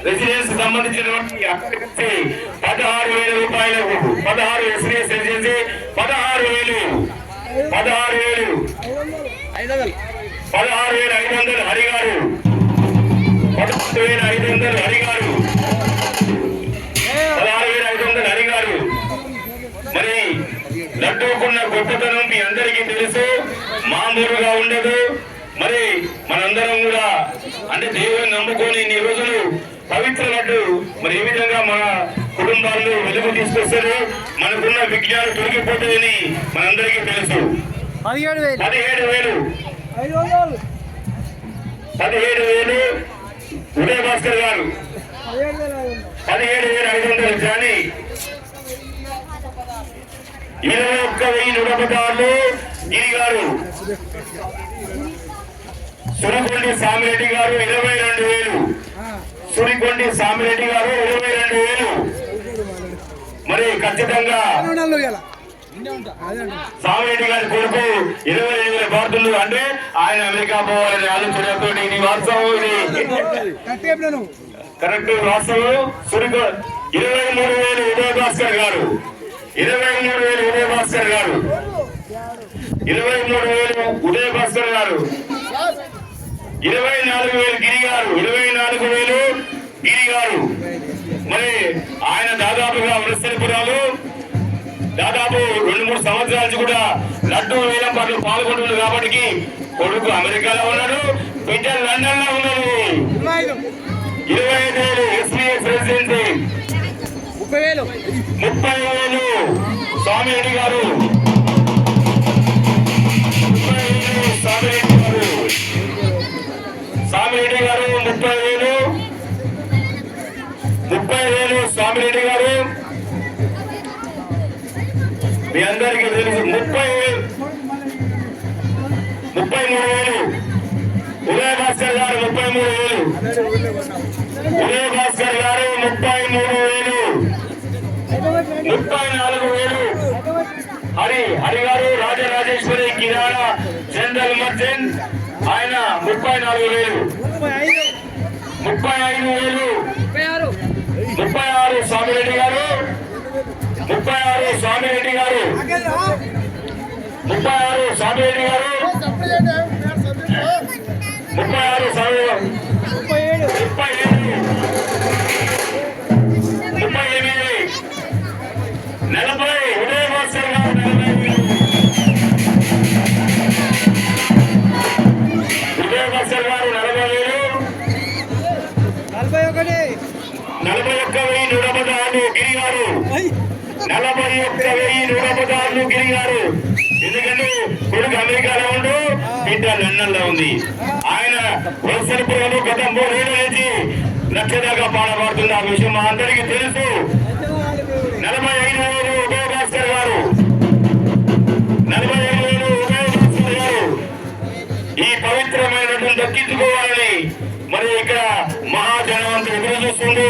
Residence సంబంధించినటువంటి అక్కడికి 16,000 రూపాయలకు 16 ఎస్ఎస్ రెసిడెన్సీ 16,500 హరిగారు 16,500 హరిగారు 16,500 హరిగారు. మరి లడ్డూకున్న గొప్పతనం మీ అందరికీ తెలుసు, మామూలుగా ఉండదు. మరి మనందరం కూడా అంటే దేవుని నమ్ముకొని ఇన్ని రోజులు పవిత్ర లడ్డు మరి ఏ విధంగా మన కుటుంబాల్లో వెలుగు తీసుకొస్తారు, మనకున్న విజ్ఞానం తొలగిపోతుందని మనందరికీ తెలుసు. 17,000 ఉదయ భాస్కర్ గారు 17,500 కానీ 21,116 గిరి గారు. సురికొండి సామిరెడ్డి గారు 22,000. సురికొండి సామిరెడ్డి గారు 22,000. మరి ఖచ్చితంగా సామిరెడ్డి గారి కొడుకు 28,000 బాధ్యులు. అంటే ఆయన అమెరికా పోవాలని ఆలోచనతో ఇది వాస్తవం, ఇది కరెక్ట్ వాస్తవం. 23,000 ఉదయ భాస్కర్ గారు 23,000 ఉదయ భాస్కర్ గారు 24,000 గిరి గారు 24,000 గిరి గారు. మరి ఆయన దాదాపుగా వృత్సరిపురాలు దాదాపు 2-3 సంవత్సరాల నుంచి కూడా లడ్డూ వేలం పాటలు పాల్గొంటున్నారు. కాబట్టి కొడుకు అమెరికాలో ఉన్నాడు, బిడ్డ లండన్ లో ఉన్నది. 25,000 ఎస్పీఎస్ రెసిడెన్సీ 30,000 స్వామిరెడ్డి గారు 30,000 స్వామిరెడ్డి గారు 30,000 స్వామిరెడ్డి గారు. మీ అందరికీ తెలుసు 33,000 ఉదయ భాస్కర్ గారు 33,000 ఉదయ భాస్కర్ గారు 33,000 34,000 హరి గారు రాజరాజేశ్వరి కిరాణా జనరల్ మర్చెంట్ ఆయన 34,000 35,000 36 స్వామిరెడ్డి గారు 36 స్వామిరెడ్డి గారు 36 స్వామిరెడ్డి గారు 37 40 ఉదయ భాస్కర్ గారు 40,000 ఉదయ భాస్కర్ గారు 41,116 గిరి గారు 41,116 గిరి గారు. ఎందుకంటే కొడుకు అమెరికాలో ఉండు, బిడ్డ లండన్ లో ఉంది. ఆయన వలసరిపురంలో గత 3 ఏళ్ళ నుంచి లక్షదాకా పాడబడుతుంది. ఆ విషయం మా అందరికీ తెలుసు. 45,000 ఉదయ భాస్కర్ గారు 45,000 ఉదయ భాస్కర్ గారు. ఈ పవిత్రమైనటువంటి దక్కించుకోవాలని మరి ఇక్కడ మహాజనవంతులు ఎదురు చూస్తుంది.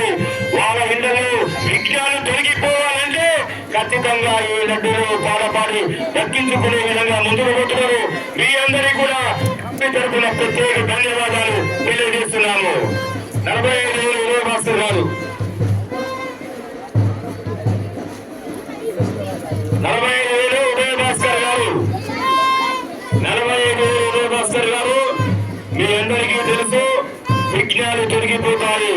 వాళ్ళ ఇళ్లలో విజ్ఞానం తొలగిపోవాలంటే ఖచ్చితంగా ఈ లడ్డూలు పాడపాడి దక్కించుకునే విధంగా ముందుకు పోతున్నారు. మీ అందరికీ కూడా తరపున ప్రత్యేక ధన్యవాదాలు తెలియజేస్తున్నాము. 45,000 ఉదయ భాస్కర్ గారు 45,000 ఉదయ భాస్కర్ గారు 45,000 ఉదయ భాస్కర్ గారు. మీ అందరికీ తెలుసు, విజ్ఞానాలు తొలగిపోతాయి.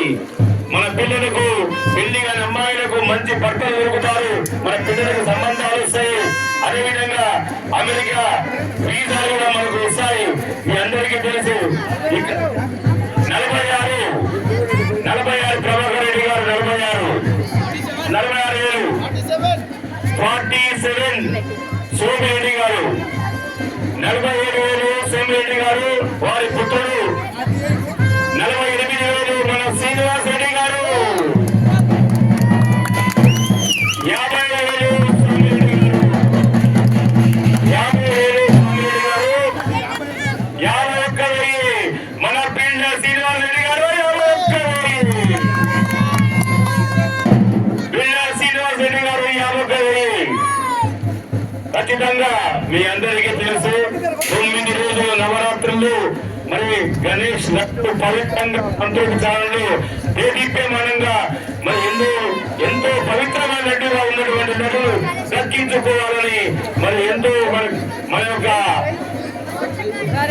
మన పిల్లలకు పెళ్లిగా అమ్మాయిలకు మంచి భర్తలు దొరుకుతారు, మన పిల్లలకు సంబంధాలు వస్తాయి. అదేవిధంగా అమెరికా వీసాలు కూడా మనకు వస్తాయి. మీ అందరికీ తెలుసు. 46 ప్రభాకర్ రెడ్డి గారు 46,000 47 సోమిరెడ్డి గారు 47,000 సోమిరెడ్డి గారు. వారి పుత్రుడు 48,000 మన శ్రీనివాస్ రెడ్డి గారు 50,000 సోమిరెడ్డి గారు 50,000 సోమిరెడ్డి గారు 51,000 మన పిల్ల శ్రీనివాస్ రెడ్డి గారు 51,000 పిల్ల శ్రీనివాస్ రెడ్డి గారు 51,000. ఖచ్చితంగా మీ అందరికీ తెలుసు, 9 రోజుల నవరాత్రులు మరి మరి గణేష్ లడ్డు పవిత్రంగా సంతోషాలను దేదీప్యమానంగా మరి ఎంతో పవిత్రమైన లడ్డుగా ఉన్నటువంటి లడ్డు దక్కించుకోవాలని మరి ఎంతో మన యొక్క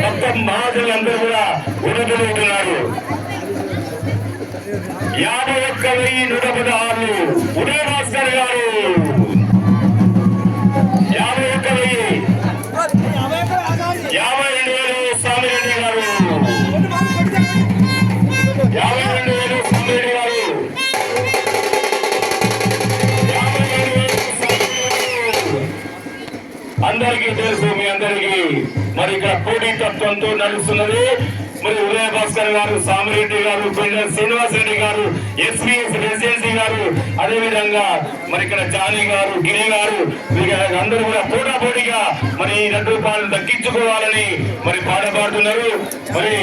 మొత్తం మహాజనులందరూ కూడా ఉనతులుతున్నారు. 51,116 ఉదయ భాస్కర్ గారు 51,000 52,000 సామిరెడ్డి గారు 52,000 సామిరెడ్డి గారు 52,000 అందరికీ తెలుసు. మీ అందరికీ మరి ఇక్కడ పోటీ తత్వంతో నడుస్తున్నది. మరి ఉదయ భాస్కర్ గారు, సామిరెడ్డి గారు, శ్రీనివాస్ రెడ్డి గారు, ఎస్పీఎస్ రెసిడెన్సీ గారు, అదేవిధంగా మరి ఇక్కడ జానీ గారు, గిరి గారు, అందరూ కూడా పోటాపోటీగా మరి ఈ 2 రూపాయలు దక్కించుకోవాలని మరి పాటుపడుతున్నారు. మరి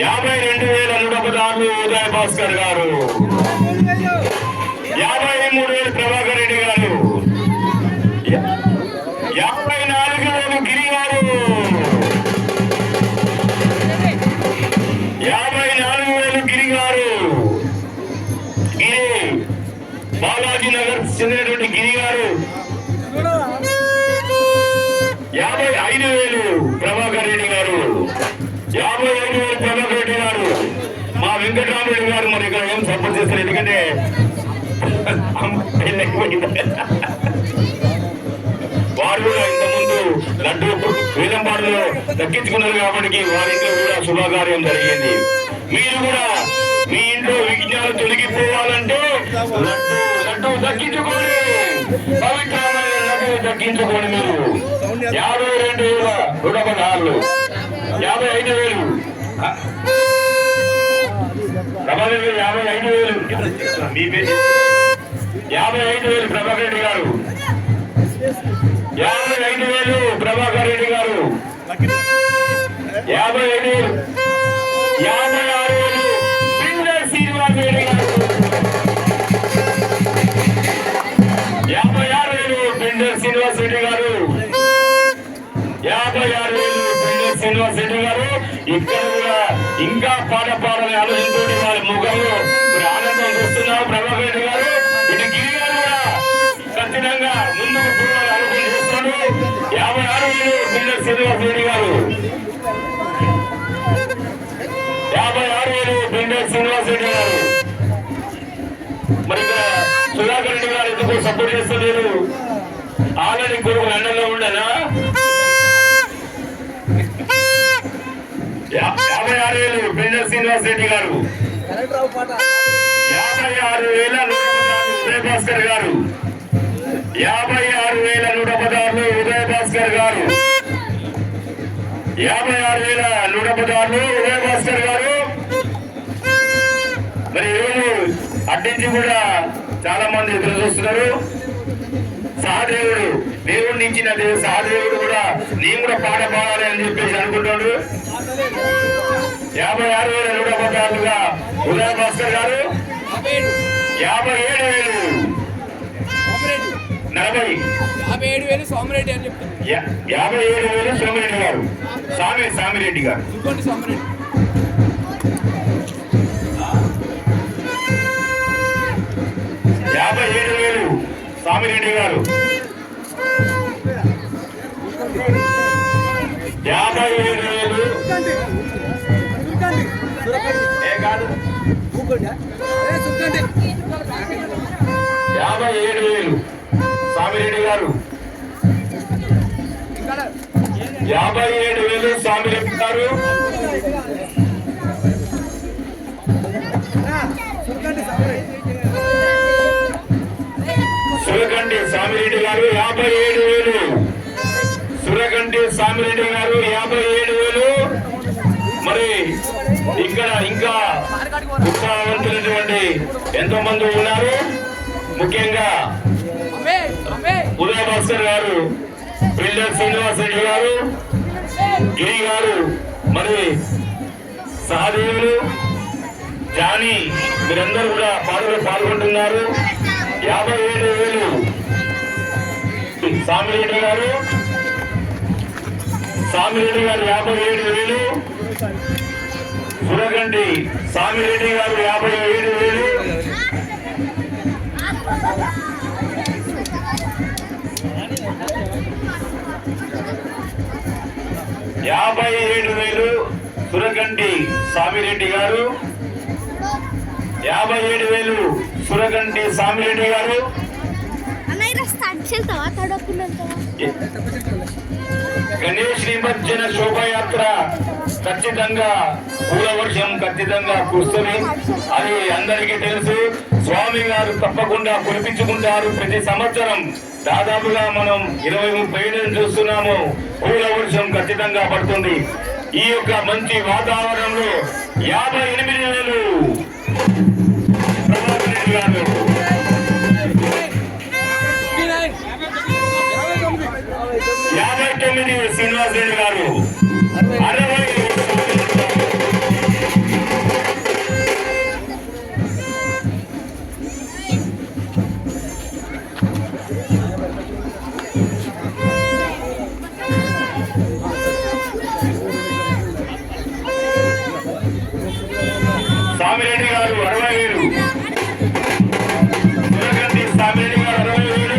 52,116 ఉదయ భాస్కర్ గారు, 53,000 ప్రభాకర్ రెడ్డి గారు, 54,000 గిరి గారు, 54,000 గిరి గారు, గిరి బాలాజీ నగర్ చెందినటువంటి గిరి గారు, 55,000 ప్రభాకర్ రెడ్డి గారు, 55,000 ప్రభాకర్ రెడ్డి గారు. మా వెంకటరామరెడ్డి గారు మరి ఇక్కడ ఏం సపోర్ట్ చేస్తారు, ఎందుకంటే వారు కూడా ఇంతకుముందు లడ్డు వేలంపాడులో దక్కించుకున్నారు కాబట్టి వారి ఇంట్లో కూడా శుభకార్యం జరిగింది. మీరు కూడా మీ ఇంట్లో విఘ్నాలు తొలగిపోవాలంటే లడ్డు దక్కించుకోండి, పవిత్రమైన లడ్డు దక్కించుకోండి. మీరు 52,116 55,000 ప్రభాకర్ 55,000 మీ పేరు 55,000 ప్రభాకర్ రెడ్డి గారు, 55,000 ప్రభాకర్ రెడ్డి గారు, 55,000 56,000 పిండర్ శ్రీనివాస్ రెడ్డి గారు, 56,000 పిండర్ శ్రీనివాస్ రెడ్డి గారు, 56,000 పిండర్ శ్రీనివాస్ రెడ్డి గారు. ఇక్కడ కూడా ఇంకా పాట పాడాలని ఆలోచనతో వాళ్ళ ముఖంలో ఆనందం చూస్తున్నారు ప్రభాకర్ రెడ్డి గారు. ఇటు గిరి గారు కూడా ఖచ్చితంగా ముందుకు పోవాలని ఆలోచన చేస్తున్నారు. 56,000 పిండర్ శ్రీనివాస్ రెడ్డి గారు, 56,000 పిండర్ శ్రీనివాస్ రెడ్డి గారు. మరి ఇక్కడ సుధాకర్ రెడ్డి గారు ఎందుకు సపోర్ట్ చేస్తలేరు? ఆల్రెడీ కొడుకు లండన్లో ఉండనా? 56,000 పిండర్ శ్రీనివాస్ రెడ్డి గారు, 56,116 ఉదయ భాస్కర్ గారు, 56,116 ఉదయ భాస్కర్ గారు, 56,116 ఉదయ భాస్కర్ గారు. మరి ఈరోజు అడ్డించి కూడా చాలా మంది ఎదురు చూస్తున్నారు. సహదేవుడు దేవుడిని ఇచ్చిన సహదేవుడు కూడా నేను కూడా పాట పాడాలి అని చెప్పేసి అనుకుంటాడు. 56,116గా ఉదయ భాస్కర్ గారు, 57,000 57,000 సోమిరెడ్డి అని చెప్తారు. 57,000 సోమిరెడ్డి గారు, సామిరెడ్డి గారు, 57,000 సామిరెడ్డి గారు, 57,000 57,000 సామిరెడ్డి గారు, 57,000 సామిరెడ్డి గారు, సురగంటి సామిరెడ్డి గారు 57,000, సురగంటి సామిరెడ్డి గారు 57,000. మరి ఇక్కడ ఇంకా ఉత్సాహవంతులైనటువంటి ఎంతో మంది ఉన్నారు. ముఖ్యంగా ఉదయ భాస్కర్ గారు, బిల్డర్ శ్రీనివాస్ రెడ్డి గారు, గిరి గారు, మరి సహదేవులు, జానీ, మీరందరూ కూడా పాటలో పాల్గొంటున్నారు. 57,000 సామిరెడ్డి గారు, సామిరెడ్డి గారు 57,000, సురగంటి సామిరెడ్డి గారు 57,000, సురగంటి సామిరెడ్డి గారు 57,000, సురగంటి సామిరెడ్డి గారు. గణేష్ నిమజ్జన శోభయాత్ర ఖచ్చితంగా పూల వర్షం ఖచ్చితంగా కురుస్తుంది, అది అందరికీ తెలుసు. స్వామి గారు తప్పకుండా కురిపించుకుంటారు. ప్రతి సంవత్సరం దాదాపుగా మనం 20-30 ఏళ్ళని చూస్తున్నాము. పూల వర్షం ఖచ్చితంగా పడుతుంది. ఈ యొక్క మంచి వాతావరణంలో 58,000 ప్రభాకర్ రెడ్డి గారు, 59 శ్రీనివాస్ రెడ్డి గారు, 60 సామిరెడ్డి గారు 60,000, సురగంటి సామిరెడ్డి గారు 60,000,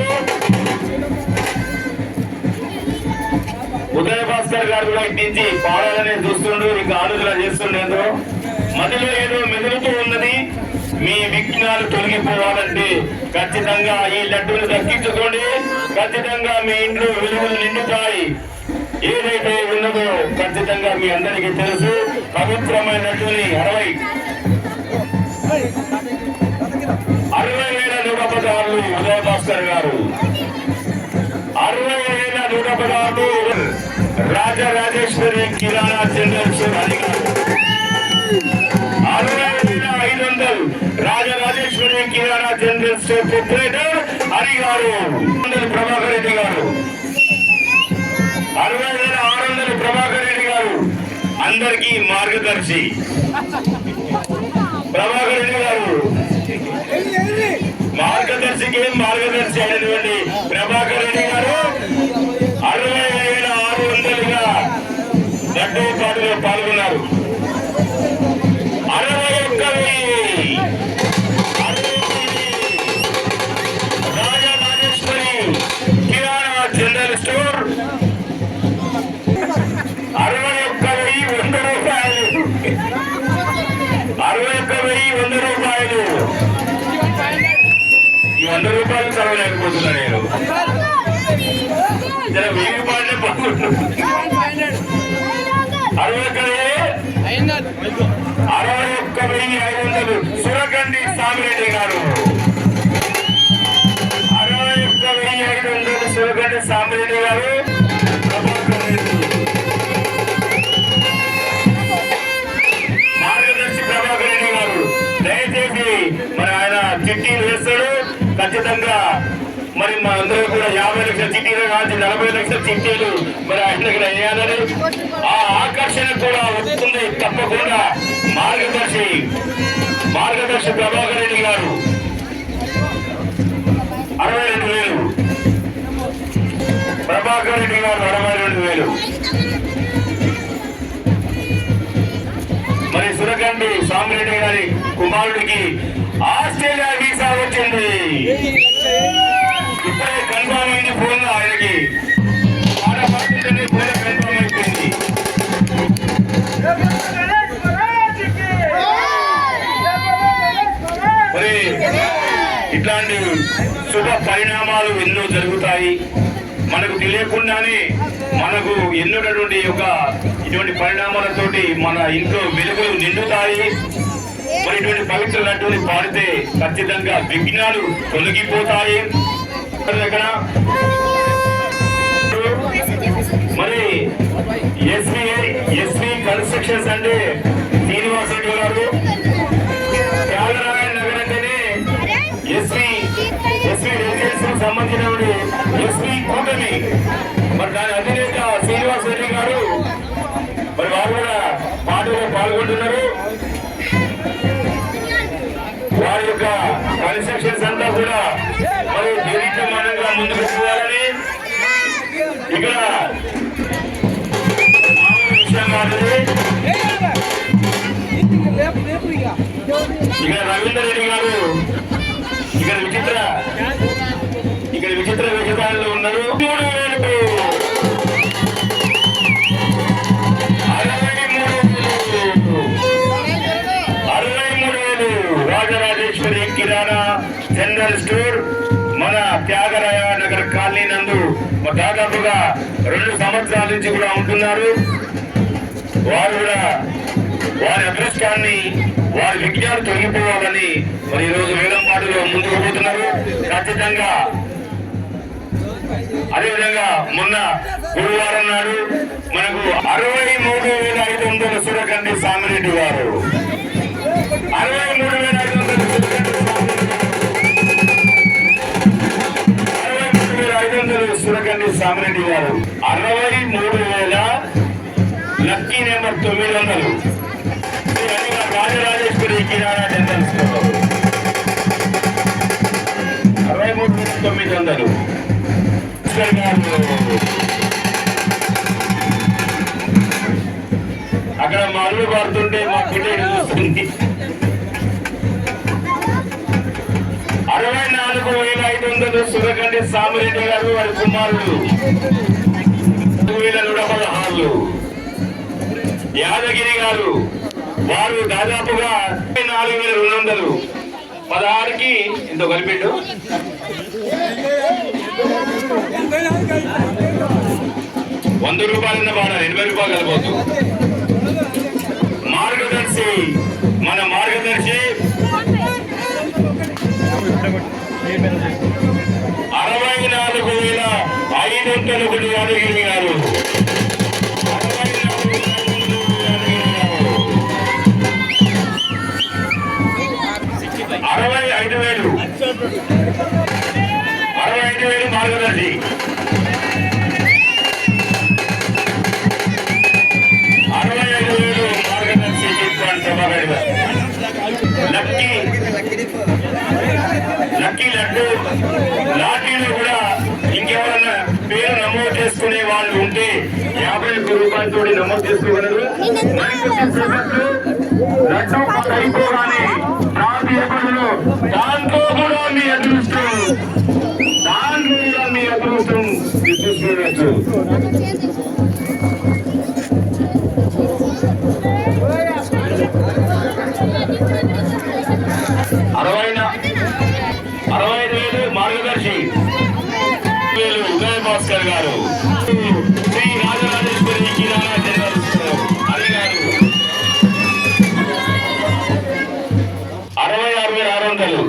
ఉదయ భాస్కర్ గారు కూడా ఇట్టించి పాడాలని చూస్తుండ్రు, ఇంకా ఆలోచన చేస్తుండేందో మధ్యలో ఏదో మెదులుతూ ఉన్నది. మీ విఘ్నాలు తొలగిపోవాలంటే ఖచ్చితంగా ఈ లడ్డూలు దక్కించుకోండి. ఖచ్చితంగా మీ ఇంట్లో విలువలు నిండుతాయి. ఏదైతే ఉన్నదో ఖచ్చితంగా మీ అందరికీ తెలుసు. పవిత్రమైన లడ్డూని 60,116 ఉదయ భాస్కర్ గారు, 60,116 రాజరాజేశ్వరి కిరాణా జనరల్ స్టోర్ హరి గారు, 60,500 Rajarajeshwari kirana general store proprietor Hari గారు, ప్రభాకర్ రెడ్డి గారు, 60,600 ప్రభాకర్ రెడ్డి గారు, అందరికీ మార్గదర్శి ప్రభాకర్ రెడ్డి గారు, మార్గదర్శికి మార్గదర్శి అయినటువంటి ప్రభాకర్ రెడ్డి గారు 60,600గా లడ్డూ పాటలో పాల్గొన్నారు. 61,000 రాజరాజేశ్వరి కిరాణా జనరల్ స్టోర్, 61,100 రూపాయలు, 61,100 రూపాయలు. ఈ 100 రూపాయలు చదవలేకపోతున్నా నేను. 1000 రూపాయలే పడుకుంటున్నాను. 61,500 సురగంటి సామిరెడ్డి గారు, 61,500 సురగంటి సామిరెడ్డి గారు, మార్గదర్శి ప్రభాకర్ రెడ్డి గారు. దయచేసి మరి ఆయన చిట్టీలు వేస్తాడు ఖచ్చితంగా. మరి మా అందరూ కూడా 50 లక్షల చిట్టీలు కాదు 40 లక్షల చిట్టీలు మరి ఆయన దగ్గర వేయాలని ఆ ఆకర్షణ కూడా వస్తుంది తప్పకుండా. మార్గదర్శి ప్రభాకర్ రెడ్డి గారు 62,000, ప్రభాకర్ రెడ్డి గారు 62,000. మరి సురగంటి సామిరెడ్డి గారి కుమారుడికి ఆస్ట్రేలియా వీసా వచ్చింది. ఇప్పుడే కన్ఫర్మ్ అయింది ఫోన్ లో. ఆయనకి ఆడపడుతుంటేనే ఫోన్ కన్ఫర్మ్ అయిపోయింది. మరి ఇట్లాంటి శుభ పరిణామాలు ఎన్నో జరుగుతాయి. మనకు తెలియకుండానే మనకు ఎన్నోటువంటి ఇటువంటి పరిణామాలతోటి మన ఇంట్లో వెలుగులు నిండుతాయి. మరి ఇటువంటి పవిత్ర లడ్డూని పాడితే ఖచ్చితంగా విఘ్నాలు తొలగిపోతాయి. మరి ఎస్వి కన్స్ట్రక్షన్స్ అంటే శ్రీనివాస్ రెడ్డి గారు, త్యాగరాయ నగర్ అంటేనే ఎస్వి రెసిడెన్స్ సంబంధించిన ఎస్వి కూటమి. మరి దాని అధినేత శ్రీనివాస్ రెడ్డి గారు మరి వారు కూడా పాటలో పాల్గొంటున్నారు. వారి యొక్క కన్స్ట్రక్షన్స్ అంతా కూడా మరి దీర్ఘమానంగా ముందుకు పోవాలని ఇక్కడ ఇక్కడ రవీందర్ రెడ్డి గారు ఇక్కడ విచిత్ర వేషధారులు ఉన్నారు. 63,000 రాజరాజేశ్వరి కిరాణా జనరల్ స్టోర్ మన త్యాగరాయ నగర్ కాలనీ నందు దాదాపుగా 2 సంవత్సరాల నుంచి కూడా ఉంటున్నారు. వారు కూడా వారి అదృష్టాన్ని వారి విజ్ఞానం తొలగిపోవాలని మరి ఈరోజు వేలం పాటలో ముందుకు పోతున్నారు. ఖచ్చితంగా అదేవిధంగా మొన్న గురువారం నాడు మనకు 63,500 సురకండి సామిరెడ్డి గారు 63,500 సురకండి సామిరెడ్డి గారు 63,000 lucky number 900 Rajarajeshwari kirana general store 63,900. అక్కడ మా అల్లు పడుతుంటే మా పిల్లలు చూస్తుంది. 64,500 సురకండి సామిరెడ్డి గారు వారి కుమారుడు 2,116 యాదగిరి గారు వారు దాదాపుగా 4,200 16కి ఎంతో కలిపిండు 100 రూపాయలన్న బాగా 80 రూపాయలు కలపొద్దు. మార్గదర్శి మన మార్గదర్శి 64,500 యాదగిరి గారు 65,000 మార్గదర్శి 65,000 మార్గదర్శి లక్కీ లడ్డు లాఠీలు కూడా ఇంకెవరన్నా పేరు నమోదు చేసుకునే వాళ్ళు ఉంటే 51 రూపాయలతో నమోదు చేసుకోగలరు. లడ్డు అయిపోగానే దాంట్లో కూడా మీ అదృష్టం చూసుకోవచ్చు. 65,000 మార్గదర్శి ఉదయ భాస్కర్ గారు శ్రీ రాజరాజేశ్వరి కిరాణా జనరల్ స్టోర్ అది గారు 66,600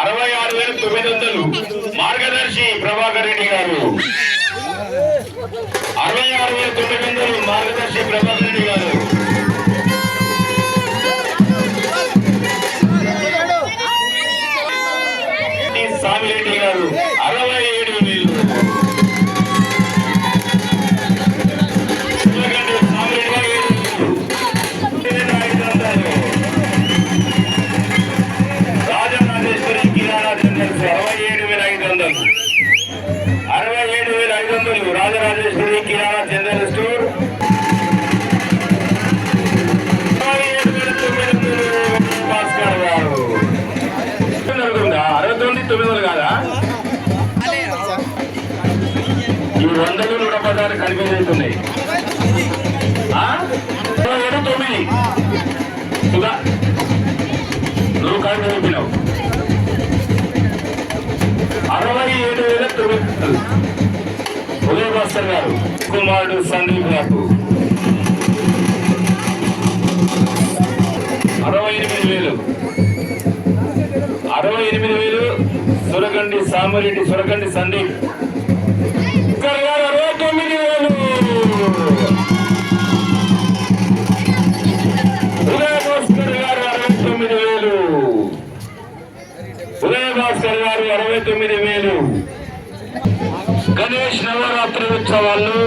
66,900 మార్గదర్శి ప్రభాకర్ రెడ్డి గారు 66,900 మార్గదర్శి ప్రభాకర్ రెడ్డి గారు సామిరెడ్డి గారు 67,000 Rajarajeshwari kirana general 67,500 Rajarajeshwari kirana general store 67,900 Bhaskar గారు 69,900 కాదా ఈ 100 110 కనిపించుతున్నాయి. 9 సుధా నువ్వు కాదు చూపినావు 67,900 ఉదయ భాస్కర్ గారు కుమారుడు సందీప్ గారు 68,000 సురకండి సామిరెడ్డి సురకండి సందీప్ గారు 69,000 ఉదయ భాస్కర్ గారు 69,000 ఉదయ భాస్కర్ గారు 69,000 గణేష్ నవరాత్రి ఉత్సవాల్లో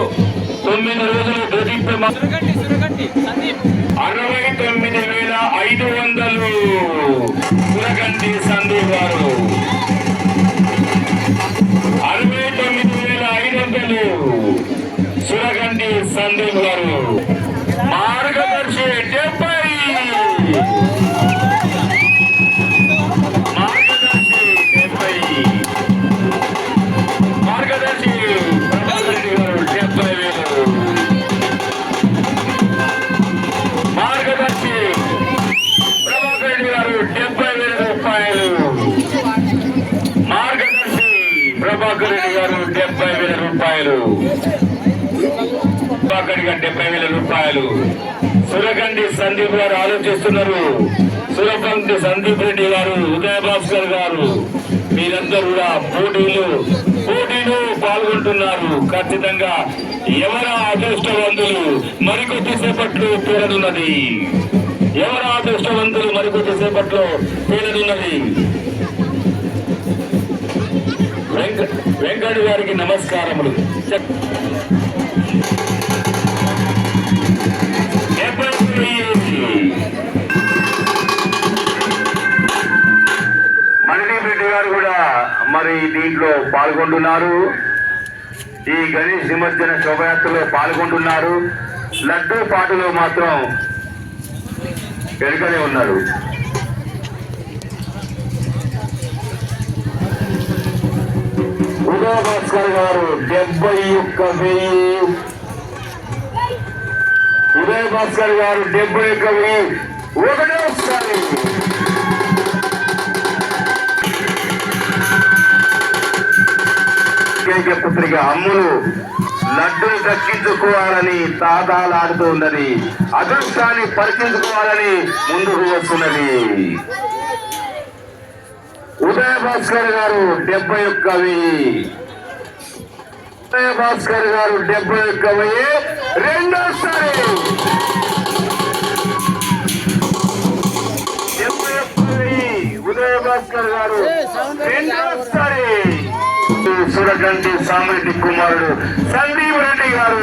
9 రోజులు దొరికితే 69,500 సురకండి సందీప్ గారు 69,000 సందీప్ గారు మార్గదర్శి 70 మార్గదర్శి 70 మార్గదర్శి ప్రభాకర్ గారు 70,000 మార్గదర్శి ప్రభాకర్ గారు 70,000 రూపాయలు మార్గదర్శి ప్రభాకర్ రెడ్డి గారు 70,000 రూపాయలు ప్రభాకర్ గారు 70,000 రూపాయలు సురగండి సందీప్ గారు ఆలోచిస్తున్నారు. సురగండి సందీప్ రెడ్డి గారు, ఉదయ భాస్కర్ గారు మీరందరూ కూడా పోటీలో పాల్గొంటున్నారు. ఖచ్చితంగా ఎవరు అదృష్టవంతులు మరికొద్ది సేపట్లో తేలనున్నది. ఎవరు అదృష్టవంతులు మరికొద్ది సేపట్లో తేలనున్నది. వెంకట గారికి నమస్కారములు. మణిదీప్ రెడ్డి గారు కూడా మరి దీంట్లో పాల్గొంటున్నారు. ఈ గణేష్ నిమజ్జన శోభయాత్రలో పాల్గొంటున్నారు. లడ్డూ పాటలో మాత్రం వెనుకనే ఉన్నారు. ఉదయ భాస్కర్ గారు 71,000 ఉదయ భాస్కర్ గారు 71,000 ఒకటోసారి పుత్రిక అమ్ములు లడ్డూని దక్కించుకోవాలని తాదాలాడుతూ ఉన్నది. అదృష్టాన్ని పరిచించుకోవాలని ముందుకు వస్తున్నది. ఉదయ భాస్కర్ గారు 71,000 ఉదయ భాస్కర్ గారు 71,000 రెండోసారి 71,000 ఉదయ భాస్కర్ గారు రెండోసారి. సురగంటి సామిరెడ్డి కుమారుడు సందీప్ రెడ్డి గారు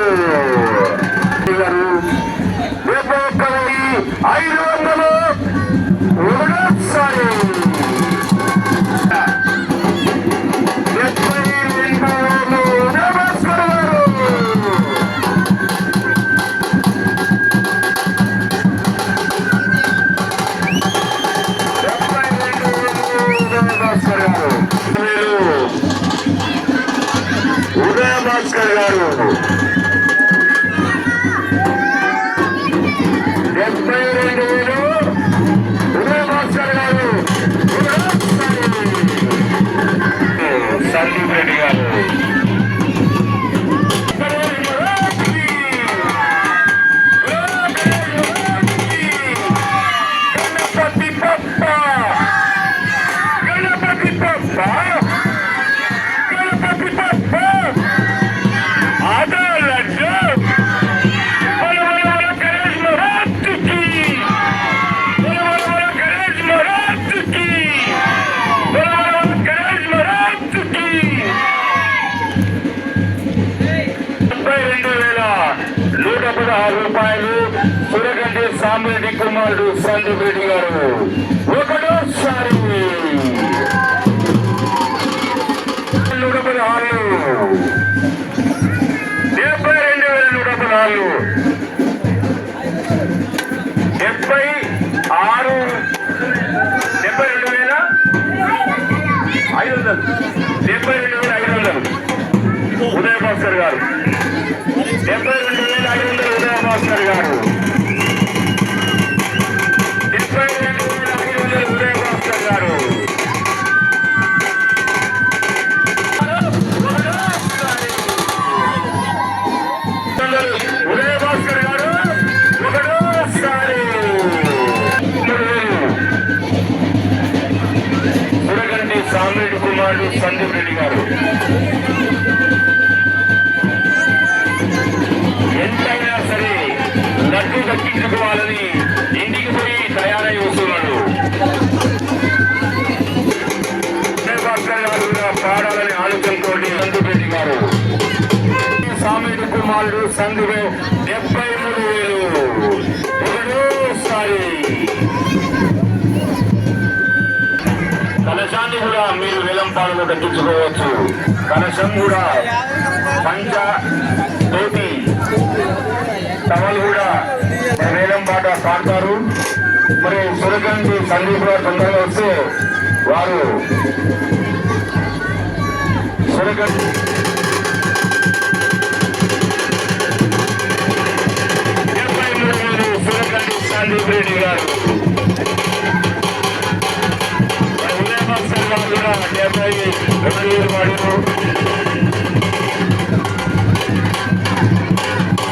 71,500 ఒకటోసారి 72,000 ఉదయ భాస్కర్ గారు 72,000 ఉదయ భాస్కర్ గారు ఉదయ భాస్కర్ గారు 72,000 ఉదయ భాస్కర్ గారు సందీప్ రెడ్డి గారు గణపతి పప్ప గణపతి పప్ప గణపతి పప్ప ఆదాలడ్డు గణేష్ మహారాజుకి గణేష్ మహారాజుకి గణేష్ మహారాజుకి 72,116 రూపాయలు సురగంటి సామిరెడ్డి కుమారుడు సందీప్ రెడ్డి గారు ఒకటోసారి 116 72,116 72,500 ఉదయ భాస్కర్ గారు 72,500 ఉదయ భాస్కర్ గారు 72,500 ఉదయ భాస్కర్ గారు ఉదయ భాస్కర్ గారు ఒకటోసారి 3,000 సురగంటి సామిరెడ్డి కుమారుడు సందీప్ రెడ్డి గారు ఎంతైనా సరే లడ్డు దక్కించుకోవాలని ఇంటికి పోయి తయారై వస్తున్నాడు. భాస్కర్ గారు పాడాలని ఆలోచనతో సందీప్ రెడ్డి గారు సామిరెడ్డి కుమారుడు సందీప్ 73,000 ఒకటోసారి. కలశాన్ని కూడా మీరు వేలంపాలలో దక్కించుకోవచ్చు. కలశం కూడా పంచ తోటి పాడతారు. మరి సురకండి సందీప్ గారు తొందరగా వస్తే వారు సురకండి సురకండి సందీప్ రెడ్డి గారు కూడా 72 వాడు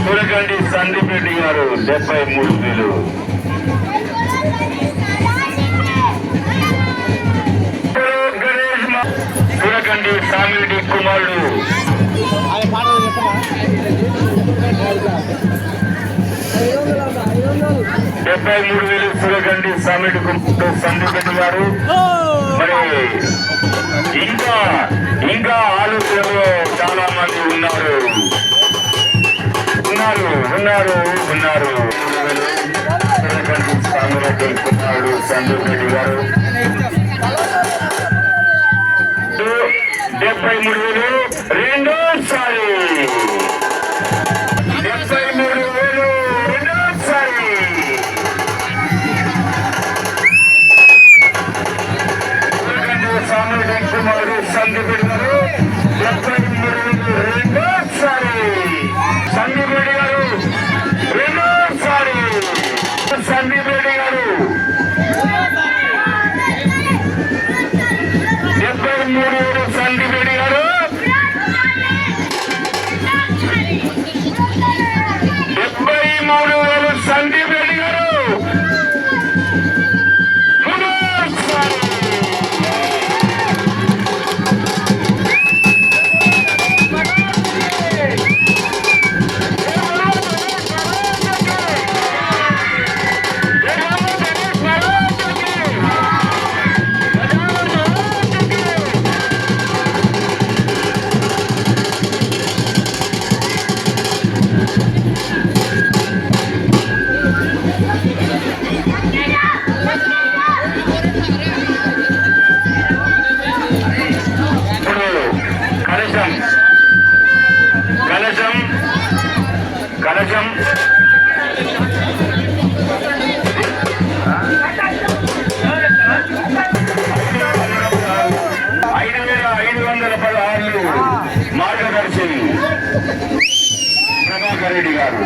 సురకండి సందీప్ రెడ్డి గారు 73,000. సురకండి సామిరెడ్డి కుమారుడు 73,000 సురకండి సామిరెడ్డి కుమారుడు సందీప్ రెడ్డి గారు. మరి ఇంకా ఆలోచనలో చాలా మంది ఉన్నారు. సామిరెడ్డి కుమారుడు సందీప్ రెడ్డి గారు 73,000 రెండోసారి 73,000 రెండోసారి. సామిరెడ్డి కుమారుడు సందీప్ రెడ్డి గారు 73,000 రెండోసారి. సందీప్ రెడ్డి గారు రెండోసారి. సందీప్ రెడ్డి గారు 73,000 సందీప్ రెడ్డి గారు 73,000 సందీప్ రెడ్డి గారు మూడోసారి. కలశం 5,516 మార్గదర్శి ప్రభాకర్ రెడ్డి గారు.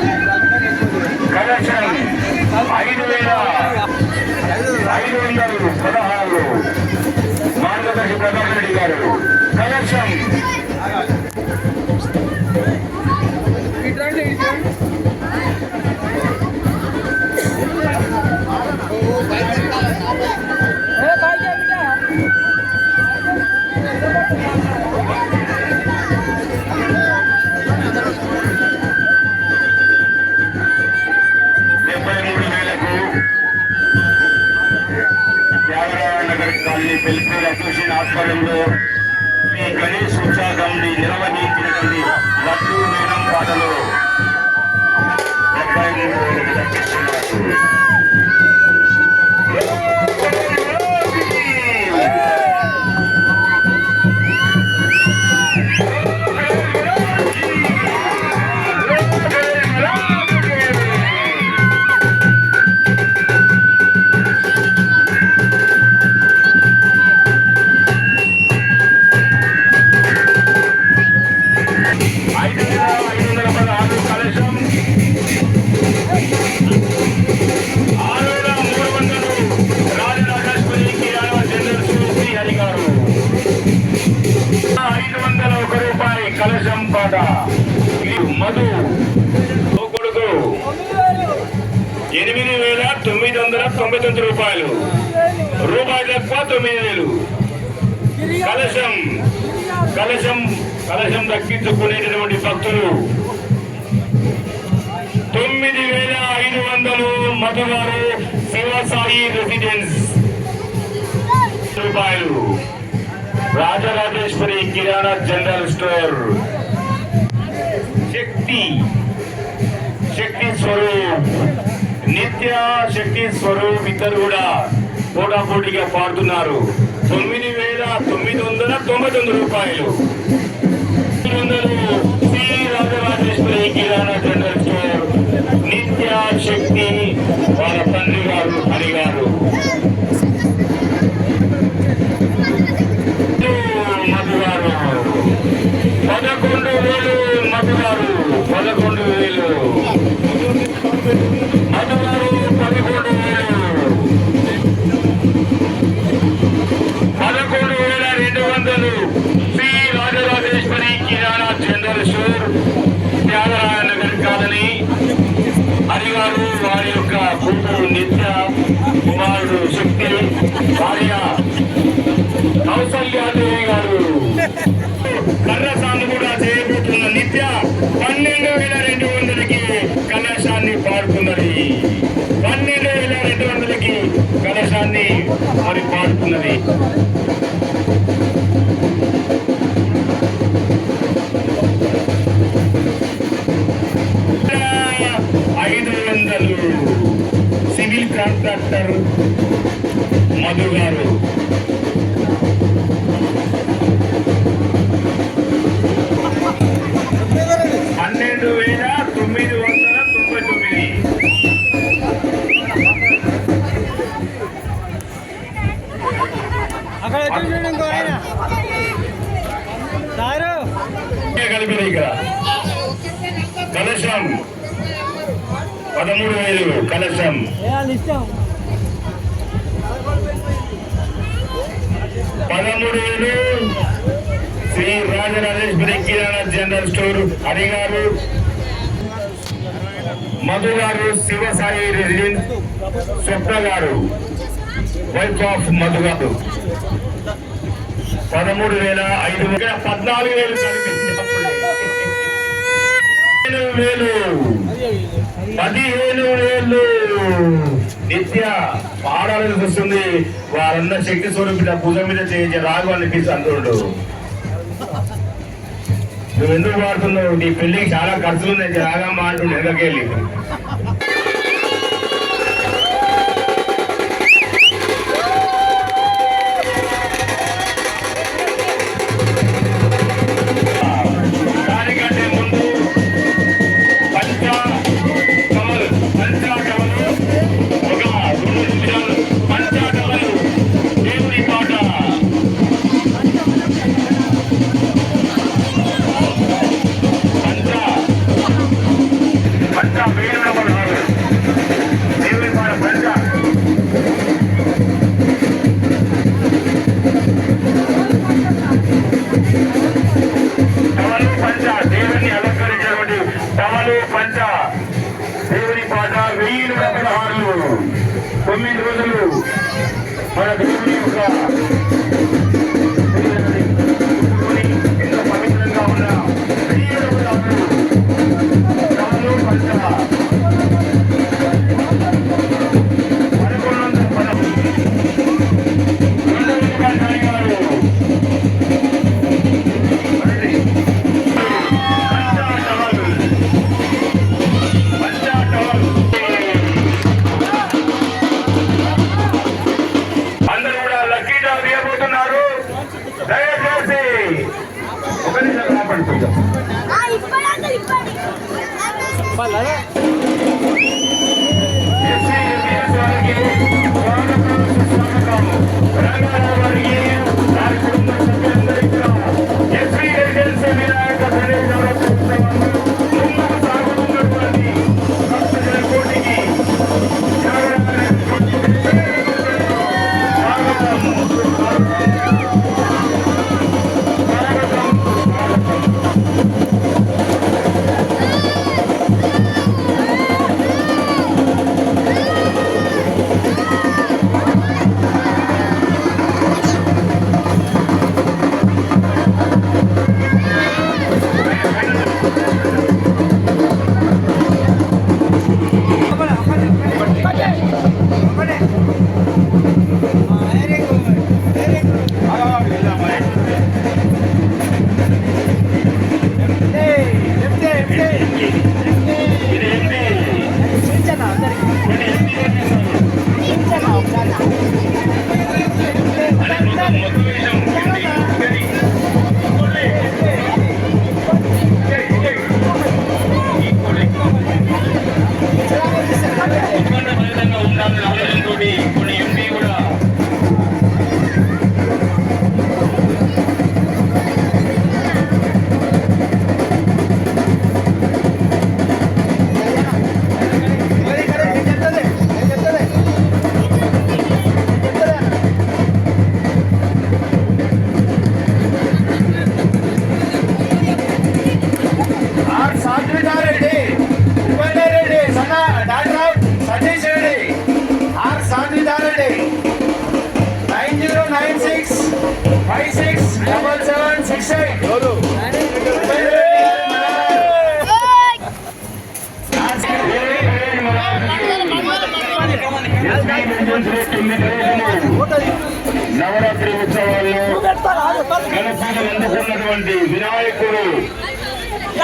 కలశం 5,516 మార్గదర్శి ప్రభాకర్ రెడ్డి గారు. కలశం వెల్ఫేర్ అసోసియేషన్ ఆధ్వర్యంలో శ్రీ గణేష్ ఉత్సాహంని నిర్వహించినటువంటి లడ్డూ మేళం పాటలో 73,000 దక్కిస్తున్నారు. కలశం పాట మధు కొడుకు 8,999 రూపాయలు. రూపాయి తక్కువ 9,000. కలశం దక్కించుకునేటటువంటి భక్తులు 9,500 మధువారు శివసాయి రెసిడెన్స్ రూపాయలు. రాజరాజేశ్వరి కిరాణా జనరల్ స్టోర్ శక్తి స్వరూప్ నిత్య శక్తి స్వరూప్ ఇద్దరు కూడా పోటాపోటీగా పాడుతున్నారు. 9,999 రూపాయలు. శ్రీ రాజరాజేశ్వరి కిరాణా జనరల్ స్టోర్ నిత్య శక్తి 11,000 మధుగారు 11,200 Sri Rajarajeshwari kirana general store Thyagaraya Nagar colony హరిగారు వారి యొక్క కూతురు నిత్య కుమారుడు శక్తి భార్య కౌసల్యాదేవి గారు కర్రసాను కూడా చేయబోతున్న నిత్య 12,200కి కలశాన్ని పాడుతున్నది. 12,200కి కలశాన్ని మరి పాడుతున్నది. సివిల్ కాంట్రాక్టర్ మధు గారు 12,999 కలిపి ఇక్కడ కలశం 13,000 కలశం 13,000 శ్రీ రాజరాజేశ్వరి కిరాణా జనరల్ స్టోర్ హరిగారు మధు గారు శివసాయి రెసిడెంట్ స్వప్న గారు వైఫ్ ఆఫ్ మధు గారు 13,500 14,000 15,000 నిత్య పాడాలని వస్తుంది. వారన్న శక్తి స్వరూపిత భుజం మీద చేయించే రాగు అనిపిస్తుంది అంటుండు. నువ్వు ఎందుకు పాడుతున్నావు? నీ పెళ్లికి చాలా ఖర్చులు ఉన్నాయి, రాగమ్మ అంటుండే వెనకకెళ్ళి. దేవుని పాట 1,116 9 రోజులు మన దేవుని యొక్క ఎంతో పవిత్రంగా ఉన్న 1,116 పంచ 12,000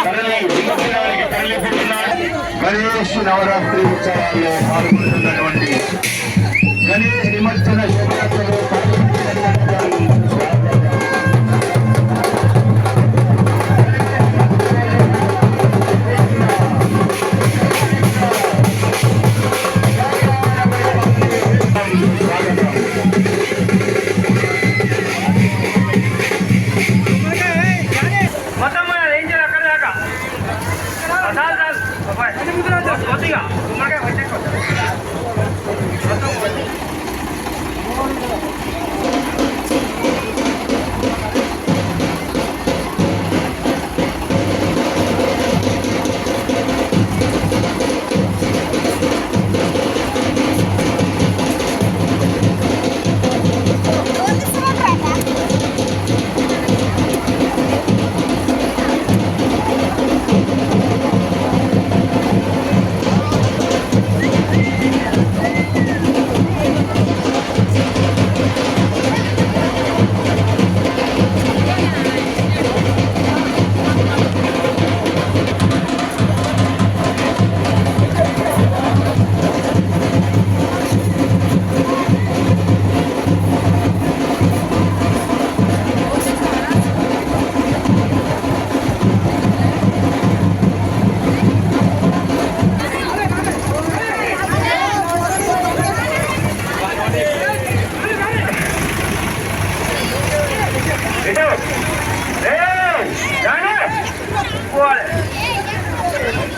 తరలి నిమజ్జనానికి తరలిపోతున్నారు. గణేష్ నవరాత్రి ఉత్సవాల్లో పాల్గొంటున్నటువంటి గణేష్ నిమజ్జన శోభయాత్రలో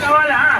Olha!